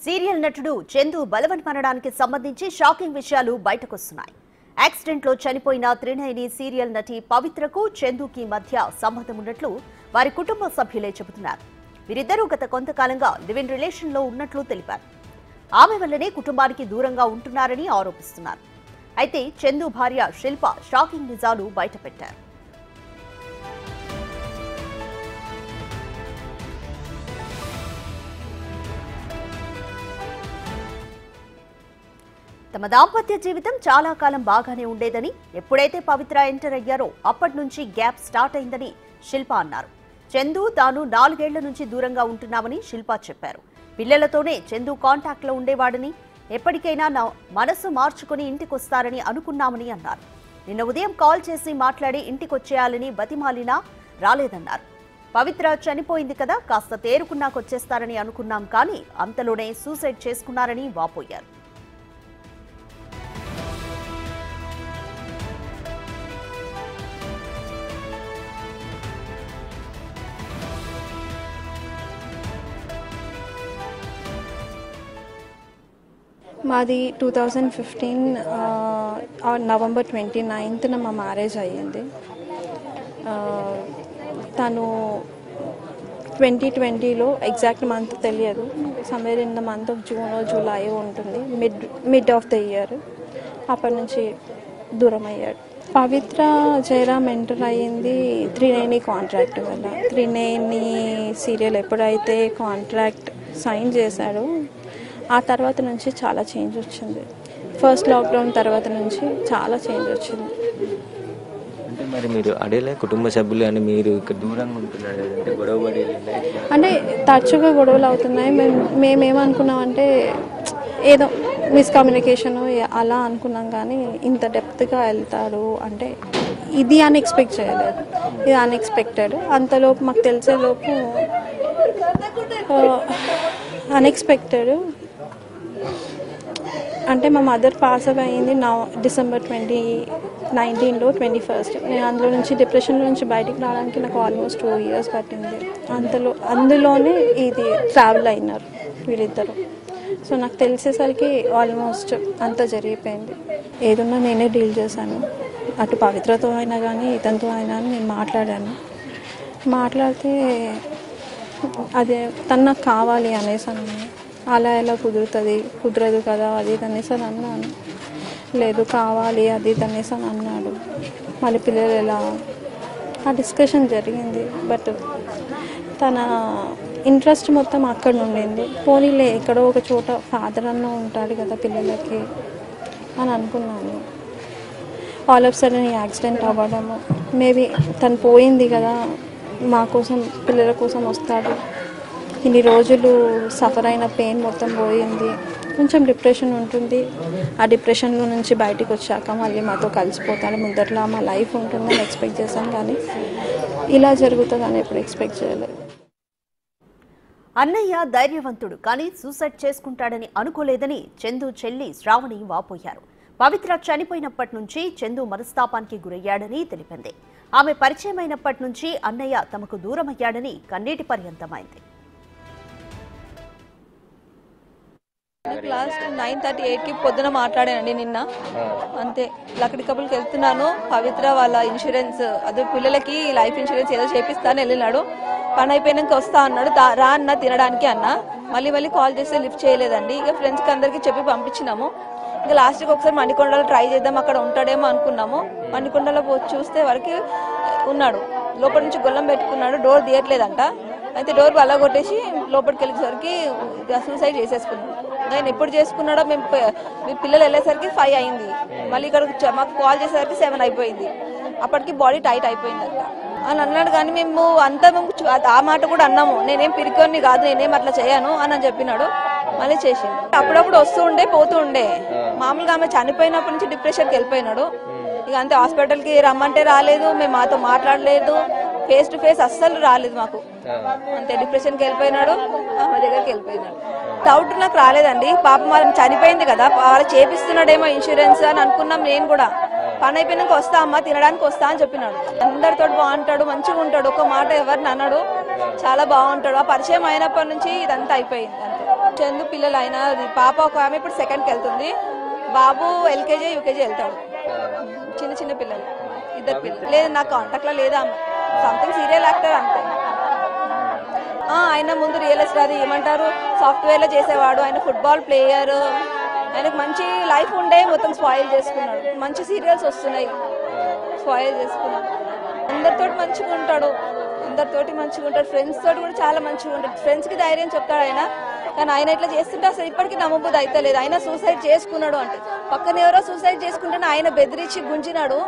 Serial నటుడు చందు బలవన్మరణానికి సంబంధించి shocking విషయాలు బయటకొస్తున్నాయి. యాక్సిడెంట్ లో చనిపోయిన త్రినయని సీరియల్ నటి పవిత్రకు చందుకి మధ్య సంబంధం ఉన్నట్లు వారి కుటుంబ సభ్యులే చెబుతున్నారు. వీరిద్దరూ గత కొంతకాలంగా లివ్ ఇన్ రిలేషన్ లో ఉన్నట్లు తెలిపారు. ఆమె వల్లనే కుటుంబానికి దూరంగా ఉంటున్నారని ఆరోపిస్తున్నారు. అయితే చందు భార్య శిల్ప షాకింగ్ నిజాలు బయటపెట్టారు. తమ దాంపత్య జీవితం చాలా కాలం బాగానే ఉండేదని, ఎప్పుడైతే పవిత్ర ఎంటర్ అయ్యారో అప్పటి నుంచి గ్యాప్ స్టార్ట్ అయిందని శిల్ప అన్నారు. చందు తాను 4 ఏళ్ల నుంచి దూరంగా ఉంటున్నామని శిల్ప చెప్పారు. పిల్లలతోనే చందు కాంటాక్ట్ లో ఉండేవాడని, ఎప్పటికైనా నా మనసు మార్చుకుని ఇంటికొస్తారని అనుకున్నామని అన్నారు. నిన్న ఉదయం కాల్ చేసి మాట్లాడి ఇంటికొచ్చేయాలని బతిమాలినా రాలేదన్నారు. పవిత్ర చనిపోయింది కదా, కాస్త తేరుకున్నాకొచ్చేస్తారని అనుకున్నాం, కానీ అంతలోనే సూసైడ్ చేసుకున్నారని వాపోయారు. మాది 2015 నవంబర్ 29న మా మ్యారేజ్ అయ్యింది. తను 2020లో ఎగ్జాక్ట్ మంత్ తెలియదు, somewhere in the month of June July ఉంటుంది, మిడ్ ఆఫ్ ద ఇయర్. అప్పటి నుంచి దూరం అయ్యాడు. పవిత్ర జయరామ్ ఎంటర్ అయ్యింది త్రినేని కాంట్రాక్ట్ వల్ల. త్రినేని సీరియల్ ఎప్పుడైతే కాంట్రాక్ట్ సైన్ చేశాడో ఆ తర్వాత నుంచి చాలా చేంజ్ వచ్చింది. ఫస్ట్ లాక్డౌన్ తర్వాత నుంచి చాలా చేంజ్ వచ్చింది. అంటే మరి మీరు అడేలే కుటుంబ సభ్యులు అని మీరు ఇక్కడ దూరంగా ఉంటున్నారు అంటే గొడవపడి అంటే తరచుగా గొడవలు అవుతున్నాయి. మేమేమనుకున్నామంటే ఏదో మిస్కమ్యూనికేషన్ అలా అనుకున్నాం, కానీ ఇంత డెప్త్గా వెళ్తాడు అంటే ఇది అన్ఎక్స్పెక్ట్ చేయలేదు. ఇది అన్ఎక్స్పెక్టెడ్. అంతలోపు మాకు తెలిసేలోపు అన్ఎక్స్పెక్టెడ్ అంటే మా మదర్ పాస్ అవే అయింది డిసెంబర్ 2019లో 21st. నేను అందులో నుంచి డిప్రెషన్లో నుంచి బయటికి రావడానికి నాకు ఆల్మోస్ట్ 2 years పట్టింది. అందులోనే ఇది ట్రావెల్ అయినారు వీళ్ళిద్దరు. సో నాకు తెలిసేసరికి ఆల్మోస్ట్ అంతా జరిగిపోయింది. ఏదన్నా నేనే డీల్ చేశాను. అటు పవిత్రతో అయినా కానీ ఇతనితో అయినా నేను మాట్లాడితే అదే తను నాకు కావాలి అనేసి అన్నాను. అలా ఎలా కుదరదు కదా అది అనేసి అని అన్నాను. లేదు కావాలి అది అనేసి అని అన్నాడు. మళ్ళీ పిల్లలు ఎలా ఆ డిస్కషన్ జరిగింది. బట్ తన ఇంట్రెస్ట్ మొత్తం అక్కడ ఉండింది. పోనీలే ఎక్కడో ఒక చోట ఫాదర్ అన్న ఉంటాడు కదా పిల్లలకి అని అనుకున్నాను. ఆల్ ఆఫ్ సడన్ యాక్సిడెంట్ అవ్వడము, మేబీ తను పోయింది కదా మా కోసం పిల్లల కోసం వస్తాడు, ఇన్ని రోజులు సఫర్ అయిన పెయిన్ మొత్తం పోయింది, కొంచెం డిప్రెషన్ ఉంటుంది, ఆ డిప్రెషన్లో నుంచి బయటకు వచ్చాక మళ్ళీ మాతో కలిసిపోతాడు, ముందరలా మా లైఫ్ ఉంటుందని ఎక్స్పెక్ట్ చేశాను, కానీ ఇలా జరుగుతుందని ఎప్పుడు ఎక్స్పెక్ట్ చేయలేదు. అన్నయ్య ధైర్యవంతుడు, కానీ సూసైడ్ చేసుకుంటాడని అనుకోలేదని చందు చెల్లి శ్రావణి వాపోయారు. పవిత్ర చనిపోయినప్పటి నుంచి చందు మనస్తాపానికి గురయ్యాడని తెలిపింది. ఆమె పరిచయమైనప్పటి నుంచి అన్నయ్య తమకు దూరమయ్యాడని కన్నీటి పర్యంతమైంది. లాస్ట్ 9:38కి పొద్దున మాట్లాడానండి నిన్న, అంతే. లక్కడి కబుల్కి వెళ్తున్నాను, పవిత్ర వాళ్ళ ఇన్సూరెన్స్ అదే పిల్లలకి లైఫ్ ఇన్సూరెన్స్ ఏదో చేపిస్తాను వెళ్ళినాడు. పని అయిపోయినాక వస్తా అన్నాడు. రా అన్న తినడానికి అన్న. మళ్ళీ కాల్ చేస్తే లిఫ్ట్ చేయలేదండి. ఇక ఫ్రెండ్స్కి అందరికీ చెప్పి పంపించినాము. ఇంకా లాస్ట్కి ఒకసారి మణికొండలో ట్రై చేద్దాం, అక్కడ ఉంటాడేమో అనుకున్నాము. మణికొండలో పోసి వరకు ఉన్నాడు. లోపల నుంచి గొల్లం పెట్టుకున్నాడు, డోర్ తీయట్లేదంట. అయితే డోర్ అలా కొట్టేసి లోపలికి వెళ్ళేసరికి సూసైడ్ చేసేసుకున్నాడు. ఆయన ఎప్పుడు చేసుకున్నాడో మేము పిల్లలు వెళ్ళేసరికి 5 అయింది. మళ్ళీ ఇక్కడ మాకు కాల్ చేసేసరికి 7 అయిపోయింది. అప్పటికి బాడీ టైట్ అయిపోయిందంట అని అన్నాడు. కానీ మేము అంతా ఆ మాట కూడా అన్నాము, నేనేం పిరికొని కాదు, నేనేం అట్లా చేయను అని చెప్పినాడు. మళ్ళీ చేసిండు. అప్పుడప్పుడు వస్తూ ఉండే పోతూ ఉండే. మామూలుగా ఆమె చనిపోయినప్పటి నుంచి డిప్రెషన్కి వెళ్ళిపోయినాడు. ఇక అంతే, హాస్పిటల్కి రమ్మంటే రాలేదు, మేము మాతో మాట్లాడలేదు, ఫేస్ టు ఫేస్ అస్సలు రాలేదు మాకు. అంతే, డిప్రెషన్కి వెళ్ళిపోయినాడు, ఆమె దగ్గరికి వెళ్ళిపోయినాడు. డౌట్ నాకు రాలేదండి. పాపం వాళ్ళని చనిపోయింది కదా, వాళ్ళు చేపిస్తున్నాడేమో ఇన్సూరెన్స్ అని అనుకున్నాం. నేను కూడా పని అయిపోయినాక వస్తా అమ్మా తినడానికి వస్తా అని చెప్పినాడు. అందరితో బాగుంటాడు, మంచిగా ఉంటాడు, ఒక మాట ఎవరిని అన్నాడు, చాలా బాగుంటాడు. ఆ పరిచయం అయినప్పటి నుంచి ఇదంతా అయిపోయింది అంతే. చందు పిల్లలు అయినా పాప ఒక ఆమె ఇప్పుడు సెకండ్కి వెళ్తుంది, బాబు ఎల్కేజీ యూకేజీ వెళ్తాడు. చిన్న చిన్న పిల్లలు, ఇద్దరు పిల్లలు. లేదు నాకు కాంటాక్ట్లో లేదా సంథింగ్ సీరియల్ యాక్టర్ అంతే. ఆయన ముందు రియల్ ఎస్టేట్ అది ఏమంటారు సాఫ్ట్వేర్లో చేసేవాడు. ఆయన ఫుట్బాల్ ప్లేయర్, ఆయనకు మంచి లైఫ్ ఉండే మొత్తం స్పాయిల్ చేసుకున్నాడు. మంచి సీరియల్స్ వస్తున్నాయి, స్పాయిల్ చేసుకున్నాడు. అందరితోటి మంచిగా ఉంటాడు, ఫ్రెండ్స్ తోటి కూడా చాలా మంచిగా ఉంటాడు. ఫ్రెండ్స్కి ధైర్యం చెప్తాడు ఆయన. కానీ ఆయన ఇట్లా చేస్తుంటే అసలు ఇప్పటికీ నమ్మబుద్ధి అయితే లేదు. ఆయన సూసైడ్ చేసుకున్నాడు అంటే పక్కన ఎవరో సూసైడ్ చేసుకుంటేనే ఆయన బెదిరించి గుంజినాడు.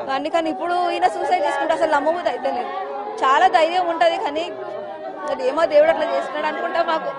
కానీ ఇప్పుడు ఈయన సూసైడ్ చేసుకుంటే అసలు నమ్మబుద్ధి అయితే లేదు. చాలా ధైర్యం ఉంటుంది, కానీ అది ఏమో దేవుడు అట్లా చేస్తున్నాడు అనుకుంటా మాకు.